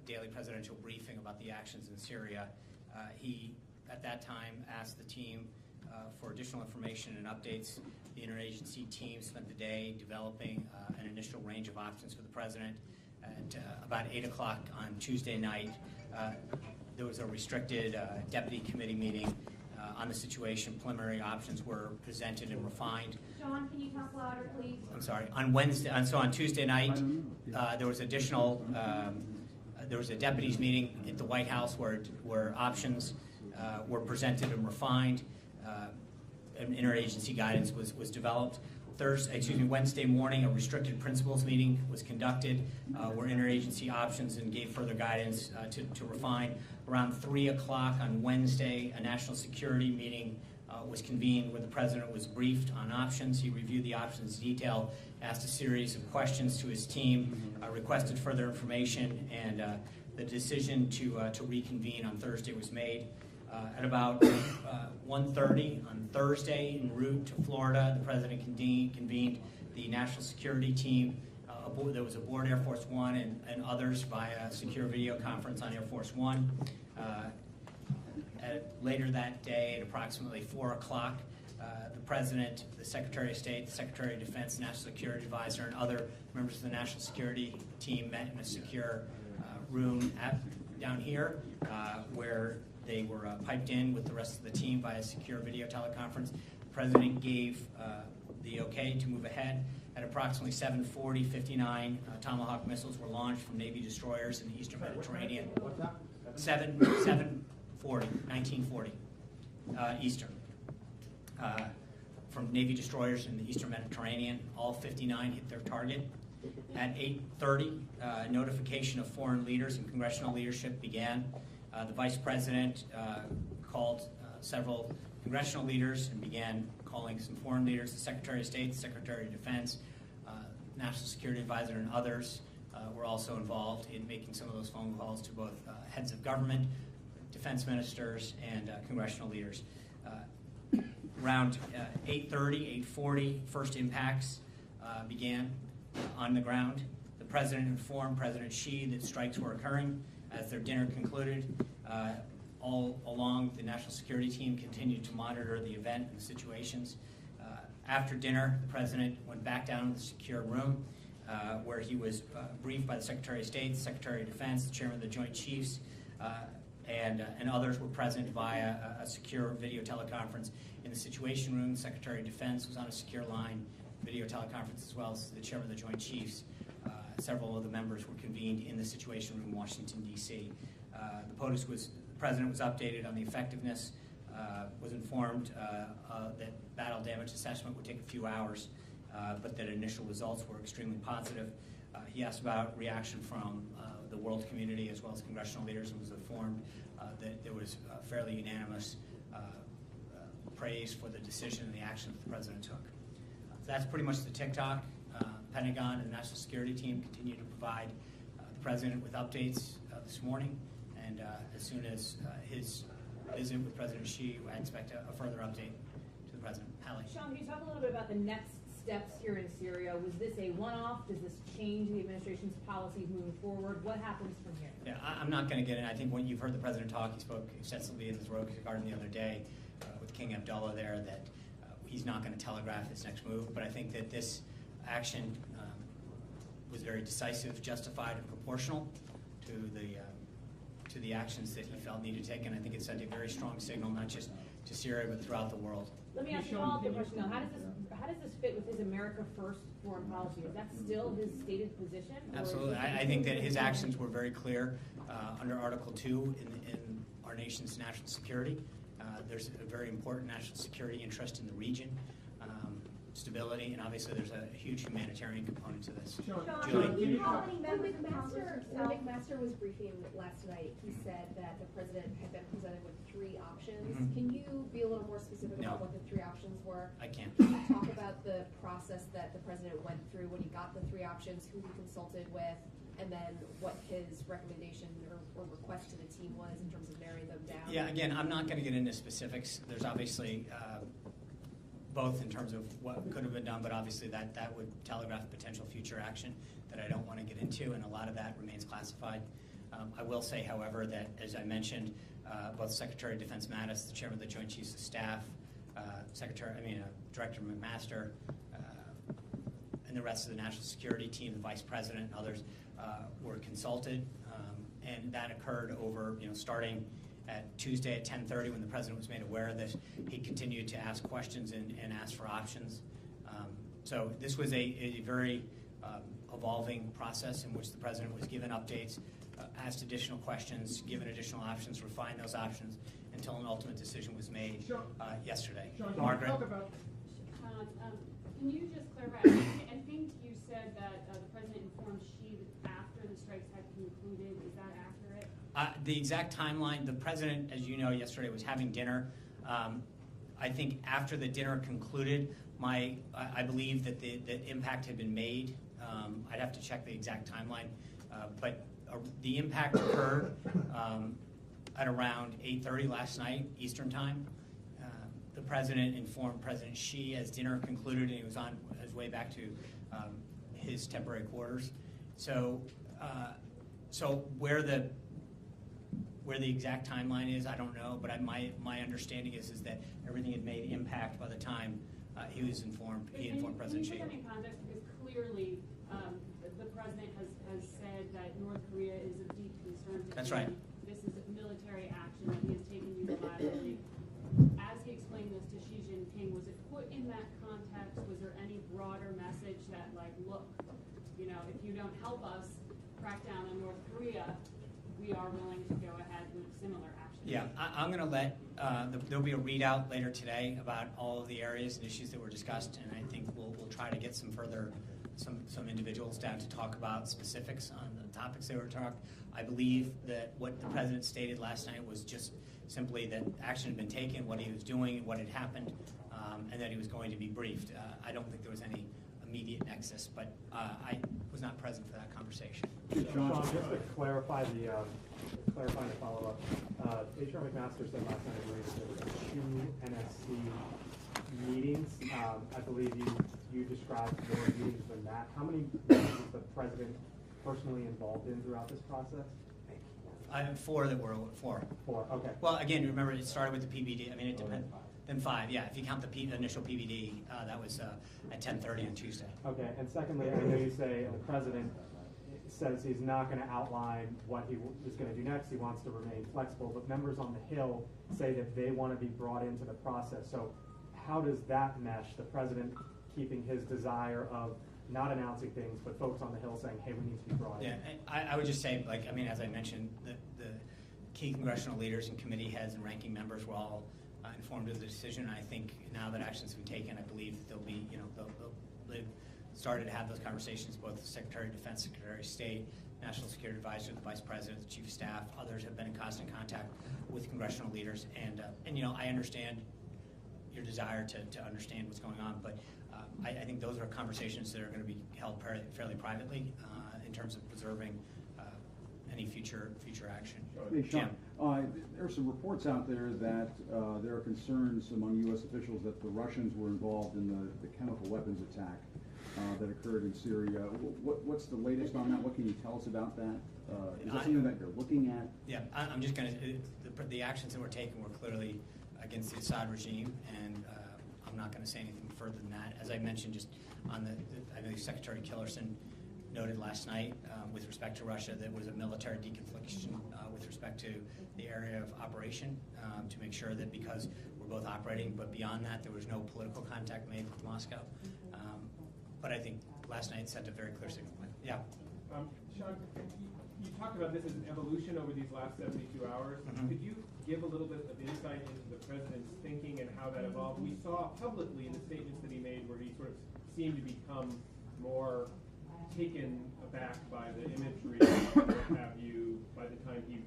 daily presidential briefing about the actions in Syria. He, at that time, asked the team for additional information and updates. The interagency team spent the day developing an initial range of options for the president. At about 8 o'clock on Tuesday night, there was a restricted deputy committee meeting on the situation. Preliminary options were presented and refined. Sean, can you talk louder, please? I'm sorry. On Wednesday, so on Tuesday night, there was additional. There was a deputies meeting at the White House where options were presented and refined. An interagency guidance was developed. Wednesday morning, a restricted principals meeting was conducted where interagency options and gave further guidance to refine. Around 3 o'clock on Wednesday, a national security meeting was convened where the president was briefed on options. He reviewed the options in detail, asked a series of questions to his team, requested further information, and the decision to reconvene on Thursday was made. At about 1:30 on Thursday, en route to Florida, the president convened the national security team. There was aboard Air Force One and others via secure video conference on Air Force One. Later that day, at approximately 4 o'clock, the president, the Secretary of State, the Secretary of Defense, National Security Advisor, and other members of the national security team met in a secure room down here where they were piped in with the rest of the team via secure video teleconference. The president gave the okay to move ahead. At approximately 7:40, 59 Tomahawk missiles were launched from Navy destroyers in the Eastern Mediterranean. What's that? 1940 Eastern. From Navy destroyers in the Eastern Mediterranean. All 59 hit their target. At 8:30, notification of foreign leaders and congressional leadership began. The vice president called several congressional leaders and began calling some foreign leaders. The Secretary of State, the Secretary of Defense, National Security Advisor, and others were also involved in making some of those phone calls to both heads of government, defense ministers, and congressional leaders. Around 8:30, 8:40, first impacts began on the ground. The president informed President Xi that strikes were occurring. As their dinner concluded, all along, the national security team continued to monitor the event and the situations. After dinner, the president went back down to the secure room where he was briefed by the Secretary of State, the Secretary of Defense, the Chairman of the Joint Chiefs, and others were present via a secure video teleconference in the Situation Room. The Secretary of Defense was on a secure line, video teleconference, as well as the Chairman of the Joint Chiefs. Several of the members were convened in the Situation Room, Washington, D.C. The president was updated on the effectiveness, was informed that battle damage assessment would take a few hours, but that initial results were extremely positive. He asked about reaction from the world community as well as congressional leaders, and was informed that there was fairly unanimous praise for the decision and the action that the president took. So that's pretty much the TikTok. Pentagon and the National Security Team continue to provide the president with updates this morning, and as soon as his visit with President Xi, I expect a further update to the president. Hallie. Sean, can you talk a little bit about the next steps here in Syria? Was this a one-off? Does this change the administration's policies moving forward? What happens from here? Yeah, I'm not going to get in. I think when you've heard the president talk, he spoke extensively in his Rose Garden the other day with King Abdullah there, that he's not going to telegraph his next move. But I think that this action was very decisive, justified, and proportional to the actions that he felt needed to take, and I think it sent a very strong signal, not just to Syria but throughout the world. Let me ask you a follow-up question now. How does this fit with his America First foreign policy? Is that still his stated position? Absolutely. I think that his actions were very clear under Article 2 in our nation's national security. There's a very important national security interest in the region. Stability, and obviously there's a huge humanitarian component to this. Julie? When McMaster was briefing last night, he said that the president had been presented with 3 options. Mm-hmm. Can you be a little more specific No. about what the 3 options were? I can't. Can you talk about the process that the president went through when he got the 3 options, who he consulted with, and then what his recommendation or request to the team was in terms of narrowing them down? Yeah, again, I'm not going to get into specifics. There's obviously both in terms of what could have been done, but obviously that would telegraph potential future action that I don't want to get into, and a lot of that remains classified. I will say, however, that as I mentioned, both Secretary of Defense Mattis, the Chairman of the Joint Chiefs of Staff, Director McMaster, and the rest of the National Security Team, the Vice President, and others were consulted, and that occurred over, starting at Tuesday at 10:30 when the President was made aware of this. He continued to ask questions and ask for options. So this was a very evolving process in which the President was given updates, asked additional questions, given additional options, refined those options until an ultimate decision was made yesterday. Sean, Margaret? talk about Sean, can you just clarify? I think you said that the President informed she after the strikes had concluded. Is that accurate? The exact timeline, the President, as you know, yesterday was having dinner. I think after the dinner concluded, I believe that the impact had been made. I'd have to check the exact timeline, but the impact occurred at around 8:30 last night, Eastern Time. The President informed President Xi as dinner concluded, and he was on his way back to his temporary quarters. So where the exact timeline is, I don't know, but my understanding is that everything had made impact by the time he was informed. He informed President Xi. Can you put that in context? Because clearly, the President has said that North Korea is of deep concern to That's him. right. This is a military action that he has taken unilaterally. As he explained this to Xi Jinping, was it put in that context? Was there any broader message that, like, look, if you don't help us crack down on North Korea, we are willing to go ahead with similar action? Yeah, I'm going to let, there'll be a readout later today about all of the areas and issues that were discussed, and I think we'll try to get some individuals down to talk about specifics on the topics they were talking. I believe that what the President stated last night was just simply that action had been taken, what he was doing, what had happened, and that he was going to be briefed. I don't think there was any immediate nexus, but I was not present for that conversation. Sean, just to clarify clarifying the follow-up. HR McMaster said last night, I believe, that there were 2 NSC meetings. I believe you described more meetings than that. How many meetings was the President personally involved in throughout this process? I have 4 that were 4. 4, okay. Well, again, remember it started with the PBD. I mean, it depends. Then 5, yeah. If you count the initial PBD, that was at 10:30 on Tuesday. Okay, and secondly, I know you say the President says he's not going to outline what he is going to do next. He wants to remain flexible, but members on the Hill say that they want to be brought into the process. So how does that mesh, the President keeping his desire of not announcing things, but folks on the Hill saying, hey, we need to be brought in? Yeah, I would just say, as I mentioned, the key congressional leaders and committee heads and ranking members were all informed of the decision. I think now that action's been taken, I believe they'll be, they've started to have those conversations. Both the Secretary of Defense, Secretary of State, National Security Advisor, the Vice President, the Chief of Staff, others have been in constant contact with congressional leaders. And I understand your desire to understand what's going on, but I think those are conversations that are going to be held fairly privately in terms of preserving any future action. Hey, Sean, there are some reports out there that there are concerns among U.S. officials that the Russians were involved in the chemical weapons attack that occurred in Syria. What's the latest on that? What can you tell us about that? Is that something that you're looking at? Yeah, I'm just going to, the actions that were taken were clearly against the Assad regime, and I'm not going to say anything further than that. As I mentioned, just on I believe Secretary Tillerson noted last night with respect to Russia that was a military deconfliction with respect to the area of operation to make sure that because we're both operating, but beyond that, there was no political contact made with Moscow. But I think last night sent a very clear signal. Yeah. Sean, you talked about this as an evolution over these last 72 hours. Mm-hmm. Could you give a little bit of insight into the President's thinking and how that evolved? We saw publicly in the statements that he made where he sort of seemed to become more taken aback by the imagery, what have you, by the time he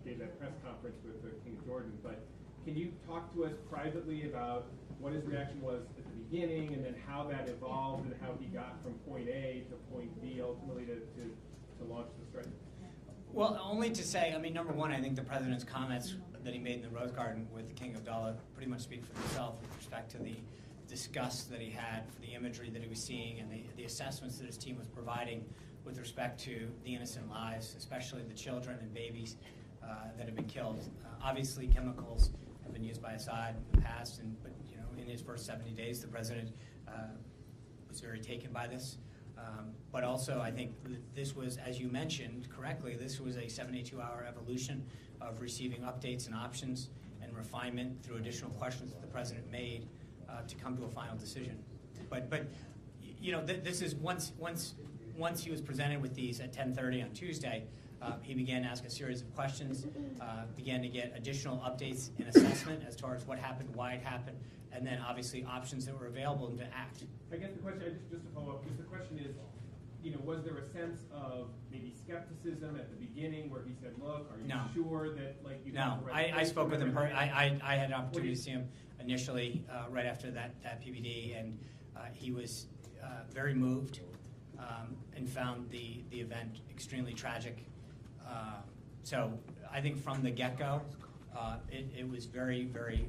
gave that press conference with the King of Jordan. But can you talk to us privately about what his reaction was at the beginning and then how that evolved and how he got from point A to point B ultimately to launch the strike? Well, only to say, number one, I think the President's comments that he made in the Rose Garden with the King Abdullah pretty much speak for themselves with respect to the disgust that he had for the imagery that he was seeing and the assessments that his team was providing with respect to the innocent lives, especially the children and babies that have been killed. Obviously, chemicals have been used by Assad in the past, but in his first 70 days, the president was very taken by this. But also, I think this was, as you mentioned correctly, this was a 72-hour evolution of receiving updates and options and refinement through additional questions that the president made to come to a final decision. But this is once he was presented with these at 10:30 on Tuesday, he began to ask a series of questions, began to get additional updates and assessment as towards what happened, why it happened, and then obviously options that were available to act. I guess the question, just to follow up, because the question is, was there a sense of maybe skepticism at the beginning where he said, look, are you No. sure that, you No, I spoke with him. I had an opportunity to see him initially right after that PBD, and he was very moved and found the event extremely tragic. So I think from the get-go, it was very, very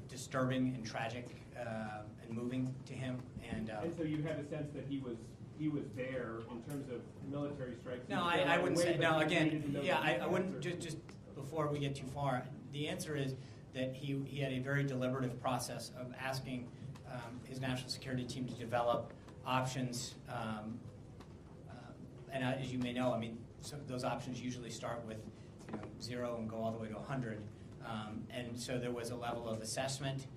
disturbing and tragic and moving to him. And so you had a sense that he was there in terms of military strikes? no, I wouldn't say, no, again, yeah, I wouldn't, just before we get too far, the answer is that he had a very deliberative process of asking his national security team to develop options, and as you may know, I mean, those options usually start with 0 and go all the way to 100, and so there was a level of assessment,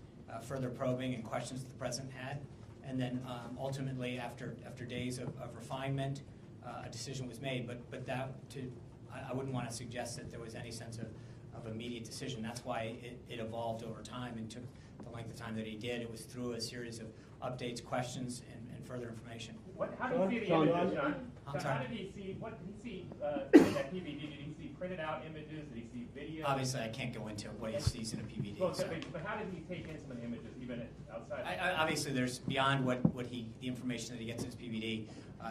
further probing, and questions that the president had, and then ultimately, after days of refinement, a decision was made. But I wouldn't want to suggest that there was any sense of immediate decision. That's why it evolved over time and took the length of time that he did. It was through a series of updates, questions, and further information. How did he see the images, John? I'm So sorry? how did he see, what did he see in that PVD? Did he see printed out images? Did he see video? Obviously, I can't go into what he sees in a PBD. Well, so. but how did he take in some of the images, even outside? Obviously, there's beyond the information that he gets in his PBD.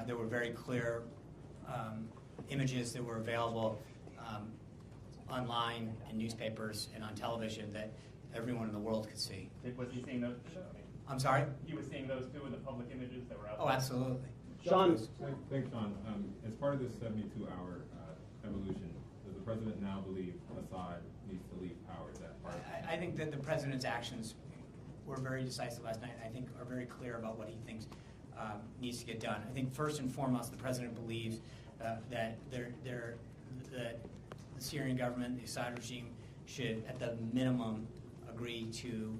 There were very clear images that were available online in newspapers and on television that everyone in the world could see. Was he seeing those? I'm sorry? He was seeing those too in the public images that were out there? Oh, absolutely. Sean, Thanks, Sean. As part of this 72-hour evolution, does the president now believe Assad needs to leave power? Is that part of it? I think that the president's actions were very decisive last night, and I think are very clear about what he thinks needs to get done. I think first and foremost, the president believes that the Syrian government, the Assad regime, should, at the minimum, agree to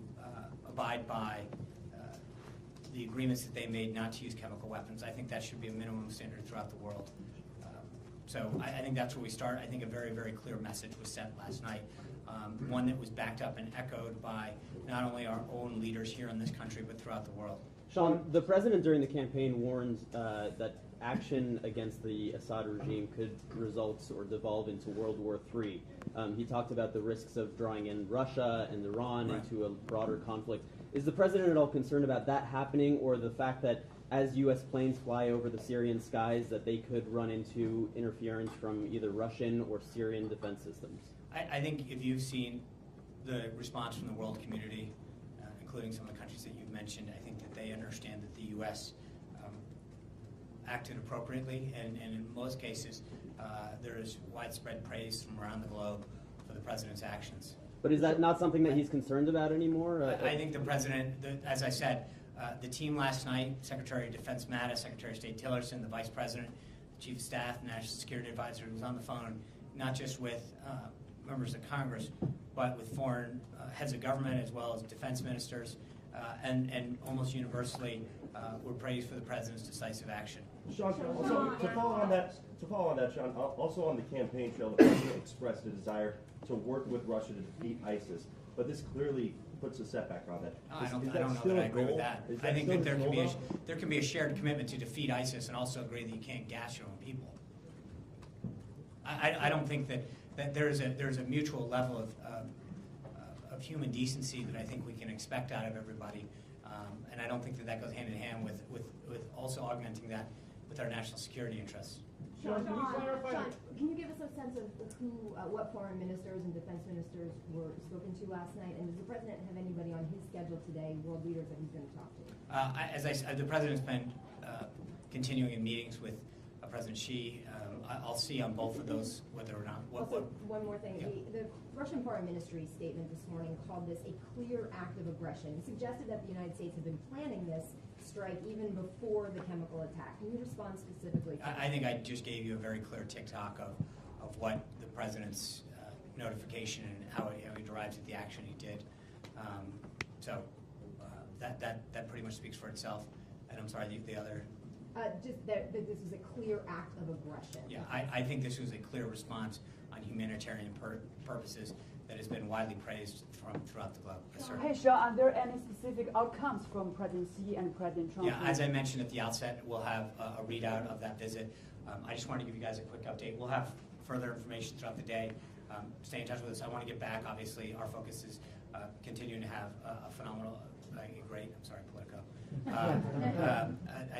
abide by the agreements that they made not to use chemical weapons. I think that should be a minimum standard throughout the world. So I think that's where we start. I think a very, very clear message was sent last night, one that was backed up and echoed by not only our own leaders here in this country, but throughout the world. Sean, the president during the campaign warned that action against the Assad regime could result or devolve into World War III. He talked about the risks of drawing in Russia and Iran into a broader conflict. Is the president at all concerned about that happening, or the fact that as U.S. planes fly over the Syrian skies that they could run into interference from either Russian or Syrian defense systems? I think if you've seen the response from the world community, including some of the countries that you've mentioned, I think that they understand that the U.S. Acted appropriately, and in most cases, there is widespread praise from around the globe for the president's actions. But is that not something that he's concerned about anymore? I think the president, as I said, the team last night, Secretary of Defense Mattis, Secretary of State Tillerson, the Vice President, the Chief of Staff, National Security Advisor, who was on the phone, not just with members of Congress, but with foreign heads of government as well as defense ministers, and almost universally were praised for the president's decisive action. Sean, also, to follow on that, Sean, also on the campaign trail, the president expressed a desire to work with Russia to defeat ISIS, but this clearly puts a setback on that. I don't know that I agree with that. I think that there can be a shared commitment to defeat ISIS and also agree that you can't gas your own people. I don't think that there's a mutual level of human decency that I think we can expect out of everybody, and I don't think that goes hand in hand with also augmenting that with our national security interests. Sean, can you clarify? Sean, can you give us a sense of what foreign ministers and defense ministers were spoken to last night? And does the president have anybody on his schedule today, world leaders that he's going to talk to? As I said, the president's been continuing in meetings with President Xi. I'll see on both of those whether or not. Also, one more thing. Yeah. The Russian Foreign Ministry's statement this morning called this a clear act of aggression. It suggested that the United States had been planning this strike even before the chemical attack. Can you respond specifically to that? I think I just gave you a very clear tick-tock of what the President's notification and how he derives at the action he did. That pretty much speaks for itself. And I'm sorry, the other. Just that this is a clear act of aggression. Yeah, I think this was a clear response on humanitarian purposes that has been widely praised throughout the globe. Yes, sir. Hey, Sean, are there any specific outcomes from President Xi and President Trump? Yeah, as I mentioned at the outset, we'll have a readout of that visit. I just want to give you guys a quick update. We'll have further information throughout the day. Stay in touch with us. I want to get back. Obviously, our focus is continuing to have a phenomenal, great, I'm sorry, Politico. I